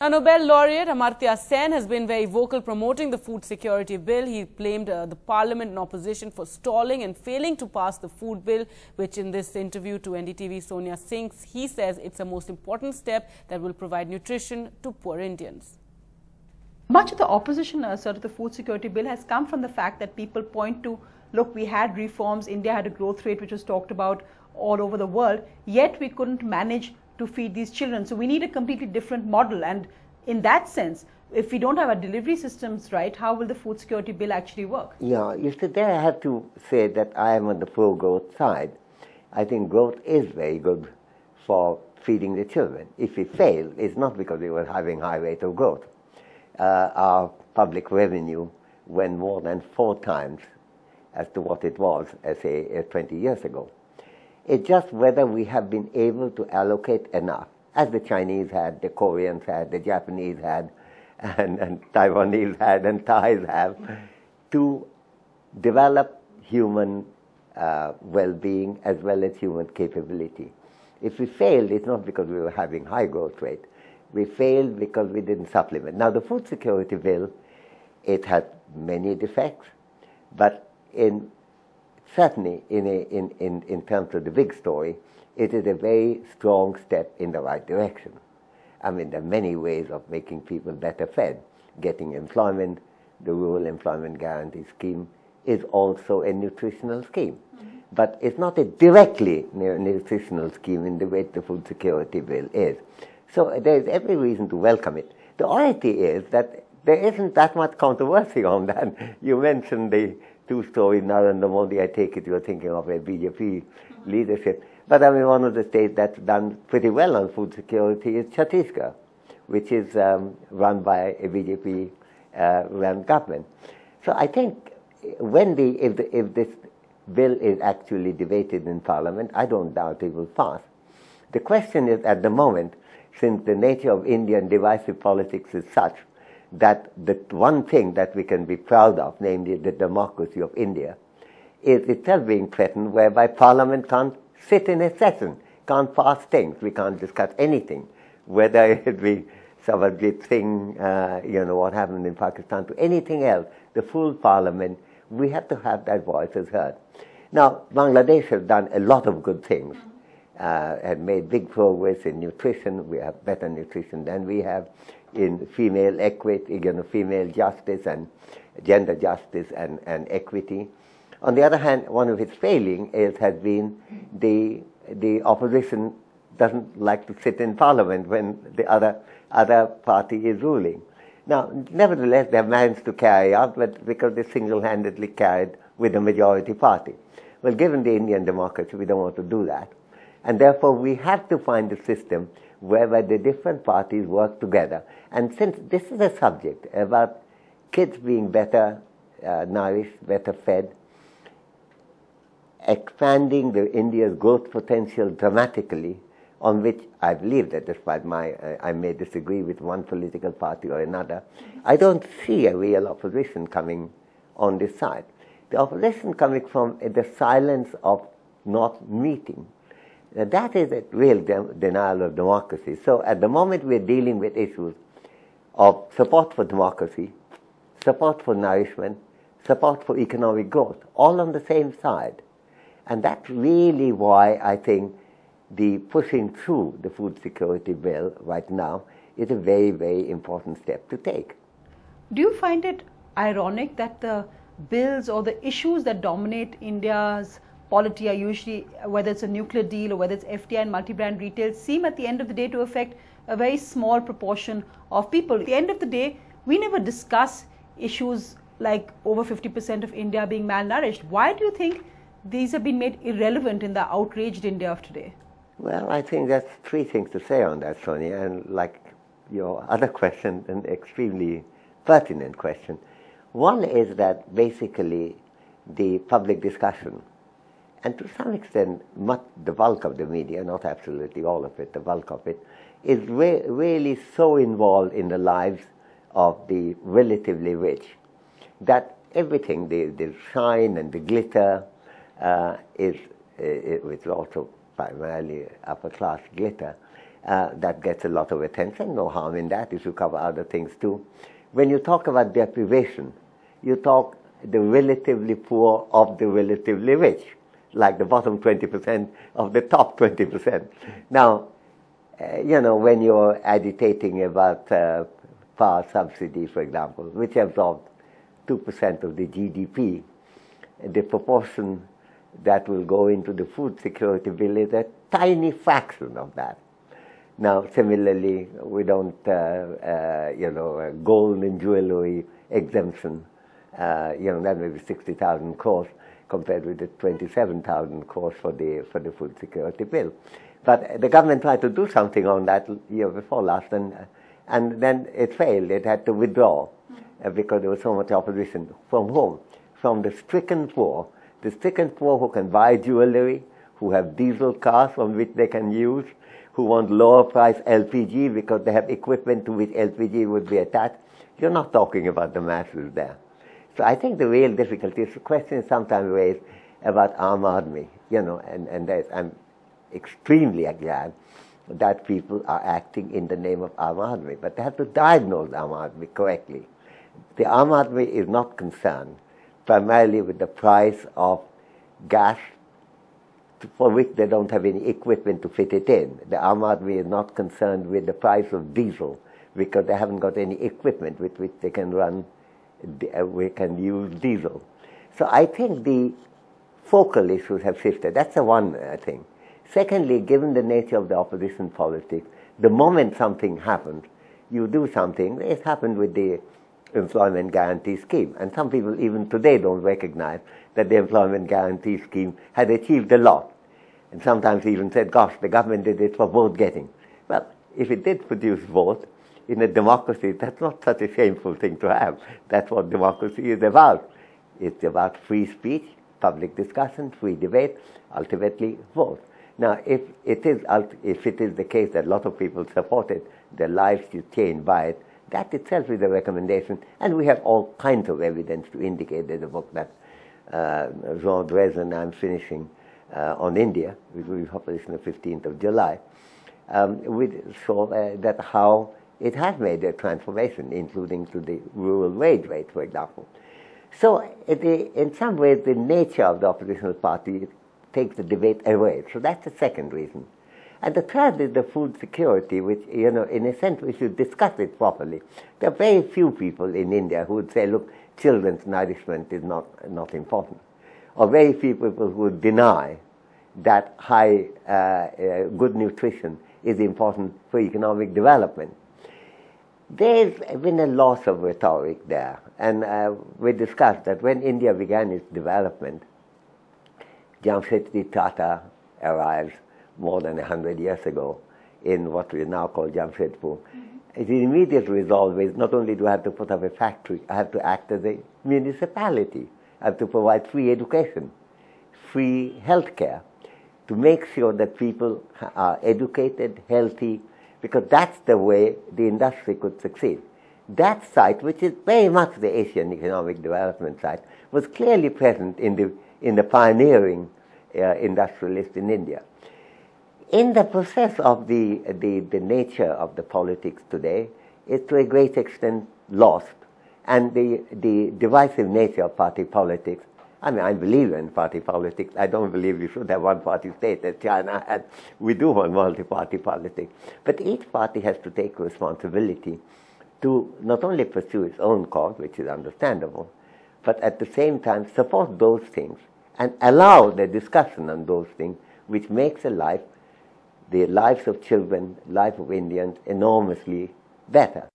Now, Nobel laureate Amartya Sen has been very vocal promoting the food security bill. He blamed the parliament and opposition for stalling and failing to pass the food bill, which in this interview to NDTV Sonia Singh, he says it's the most important step that will provide nutrition to poor Indians. Much of the opposition assert of the food security bill has come from the fact that people point to, look, we had reforms, India had a growth rate which was talked about all over the world, yet we couldn't manage to feed these children. So we need a completely different model, and in that sense, if we don't have our delivery systems right, how will the food security bill actually work? Yeah, you see, there I have to say that I am on the pro-growth side. I think growth is very good for feeding the children. If we fail, it's not because we were having high rate of growth. Our public revenue went more than 4 times as to what it was, say, 20 years ago. It's just whether we have been able to allocate enough, as the Chinese had, the Koreans had, the Japanese had, and Taiwanese had, and Thais have, to develop human well-being as well as human capability. If we failed, it's not because we were having high growth rate. We failed because we didn't supplement. Now, the food security bill, it has many defects, but certainly in terms of the big story, it is a very strong step in the right direction. I mean, there are many ways of making people better fed. Getting employment, the Rural Employment Guarantee Scheme is also a nutritional scheme. But it's not a directly nutritional scheme in the way the food security bill is. So there is every reason to welcome it. The oddity is that there isn't that much controversy on that. You mentioned the two-story Narendra Modi. I take it you're thinking of a BJP leadership. But I mean, one of the states that's done pretty well on food security is Chhattisgarh, which is run by a BJP-run government. So I think if this bill is actually debated in Parliament, I don't doubt it will pass. The question is, at the moment, since the nature of Indian divisive politics is such that the one thing that we can be proud of, namely the democracy of India, is itself being threatened, whereby Parliament can't sit in a session, can't pass things, we can't discuss anything, whether it be Savarjit Singh, what happened in Pakistan, to anything else, the full Parliament, we have to have that voice as heard. Now, Bangladesh has done a lot of good things, had made big progress in nutrition. We have better nutrition than we have in female equity, female justice and gender justice and equity. On the other hand, one of its failings has been the opposition doesn't like to sit in Parliament when the other party is ruling. Now, nevertheless, they have managed to carry out, but because they single-handedly carried with the majority party. Well, given the Indian democracy, we don't want to do that. And therefore, we have to find a system whereby the different parties work together. And since this is a subject about kids being better nourished, better fed, expanding India's growth potential dramatically, on which I believe that despite I may disagree with one political party or another, I don't see a real opposition coming on this side. The opposition coming from the silence of not meeting. That is a real denial of democracy. So at the moment we're dealing with issues of support for democracy, support for nourishment, support for economic growth, all on the same side. And that's really why I think the pushing through the food security bill right now is a very, very important step to take. Do you find it ironic that the bills or the issues that dominate India's polity are usually, whether it's a nuclear deal or whether it's FDI and multi-brand retail, seem at the end of the day to affect a very small proportion of people? At the end of the day, we never discuss issues like over 50% of India being malnourished. Why do you think these have been made irrelevant in the outraged India of today? Well, I think that's 3 things to say on that, Sonia, and like your other question, an extremely pertinent question. One is that basically the public discussion, and to some extent the bulk of the media, not absolutely all of it, the bulk of it, is really so involved in the lives of the relatively rich that everything, the shine and the glitter, is also primarily upper-class glitter, That gets a lot of attention, no harm in that if you cover other things too. When you talk about deprivation, you talk the relatively poor of the relatively rich, like the bottom 20% of the top 20%. Now, when you're agitating about power subsidy, for example, which absorbed 2% of the GDP, the proportion that will go into the food security bill is a tiny fraction of that. Now, similarly, we don't, gold and jewelry exemption, that may be 60,000 crores compared with the 27,000 crores for the food security bill. But the government tried to do something on that year before last, and then it failed. It had to withdraw because there was so much opposition. From whom? From the stricken poor. The stricken poor who can buy jewelry, who have diesel cars on which they can use, who want lower price LPG because they have equipment to which LPG would be attached. You're not talking about the masses there. So I think the real difficulty is the question is sometimes raised about Aam Aadmi, and I'm extremely glad that people are acting in the name of Aam Aadmi, but they have to diagnose Aam Aadmi correctly. The Aam Aadmi is not concerned primarily with the price of gas for which they don't have any equipment to fit it in. The Aam Aadmi is not concerned with the price of diesel because they haven't got any equipment with which they can run, we can use diesel. So I think the focal issues have shifted. That's the one thing. Secondly, given the nature of the opposition politics, the moment something happens, you do something. It happened with the employment guarantee scheme. And some people even today don't recognize that the employment guarantee scheme had achieved a lot. And sometimes even said, gosh, the government did it for vote getting. Well, if it did produce vote, in a democracy, that's not such a shameful thing to have. That's what democracy is about. It's about free speech, public discussion, free debate, ultimately vote. Now, if it is the case that a lot of people support it, their lives is changed by it, that itself is a recommendation, and we have all kinds of evidence to indicate. There's a book that Jean Drez and I'm finishing on India, which will be published on the 15th of July, which show that how it has made a transformation, including to the rural wage rate, for example. So in some ways, the nature of the oppositional party takes the debate away. So that's the second reason. And the third is the food security, which, in a sense, we should discuss it properly. There are very few people in India who would say, look, children's nourishment is not important. Or very few people who would deny that good nutrition is important for economic development. There's been a loss of rhetoric there. And we discussed that when India began its development, Jamshedji Tata arrives more than 100 years ago in what we now call Jamshedpur. His immediate resolve is not only do I have to put up a factory, I have to act as a municipality. I have to provide free education, free health care, to make sure that people are educated, healthy, because that's the way the industry could succeed. That site, which is very much the Asian economic development site, was clearly present in the pioneering industrialist in India. In the process of the nature of the politics today, is to a great extent lost. And the divisive nature of party politics, I believe in party politics. I don't believe we should have one-party state as China had. We do want multi-party politics. But each party has to take responsibility to not only pursue its own cause, which is understandable, but at the same time support those things and allow the discussion on those things, which makes the lives of children, life of Indians enormously better.